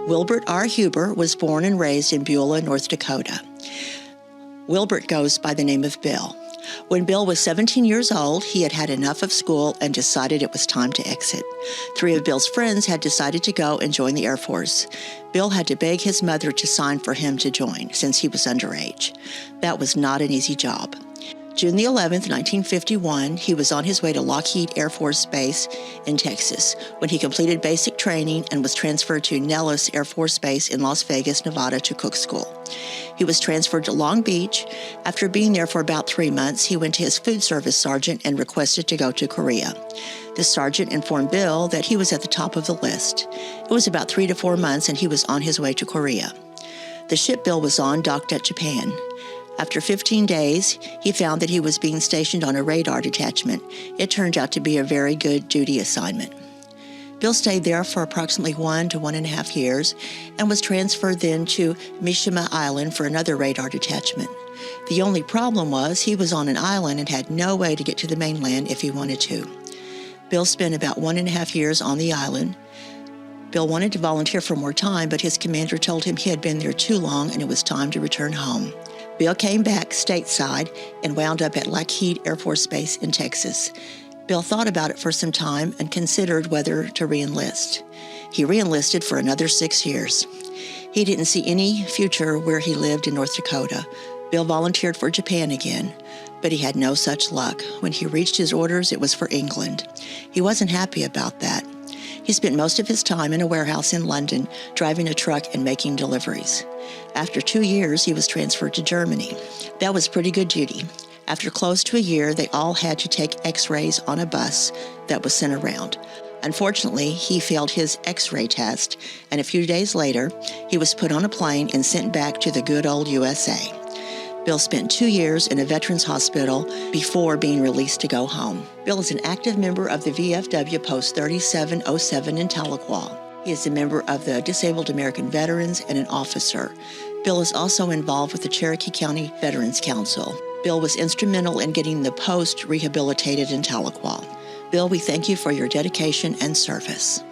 Wilbert R. Huber was born and raised in Beulah, North Dakota. Wilbert goes by the name of Bill. When Bill was 17 years old, he had had enough of school and decided it was time to exit. 3 of Bill's friends had decided to go and join the Air Force. Bill had to beg his mother to sign for him to join, since he was underage. That was not an easy job. June the 11th, 1951, he was on his way to Lockheed Air Force Base in Texas when he completed basic training and was transferred to Nellis Air Force Base in Las Vegas, Nevada to cook school. He was transferred to Long Beach. After being there for about 3 months, he went to his food service sergeant and requested to go to Korea. The sergeant informed Bill that he was at the top of the list. It was about 3 to 4 months and he was on his way to Korea. The ship Bill was on docked at Japan. After 15 days, he found that he was being stationed on a radar detachment. It turned out to be a very good duty assignment. Bill stayed there for approximately 1 to 1.5 years and was transferred then to Mishima Island for another radar detachment. The only problem was he was on an island and had no way to get to the mainland if he wanted to. Bill spent about 1.5 years on the island. Bill wanted to volunteer for more time, but his commander told him he had been there too long and it was time to return home. Bill came back stateside and wound up at Lockheed Air Force Base in Texas. Bill thought about it for some time and considered whether to re-enlist. He re-enlisted for another 6 years. He didn't see any future where he lived in North Dakota. Bill volunteered for Japan again, but he had no such luck. When he reached his orders, it was for England. He wasn't happy about that. He spent most of his time in a warehouse in London, driving a truck and making deliveries. After 2 years, he was transferred to Germany. That was pretty good duty. After close to a year, they all had to take x-rays on a bus that was sent around. Unfortunately, he failed his x-ray test, and a few days later, he was put on a plane and sent back to the good old USA. Bill spent 2 years in a veterans hospital before being released to go home. Bill is an active member of the VFW Post 3707 in Tahlequah. He is a member of the Disabled American Veterans and an officer. Bill is also involved with the Cherokee County Veterans Council. Bill was instrumental in getting the post rehabilitated in Tahlequah. Bill, we thank you for your dedication and service.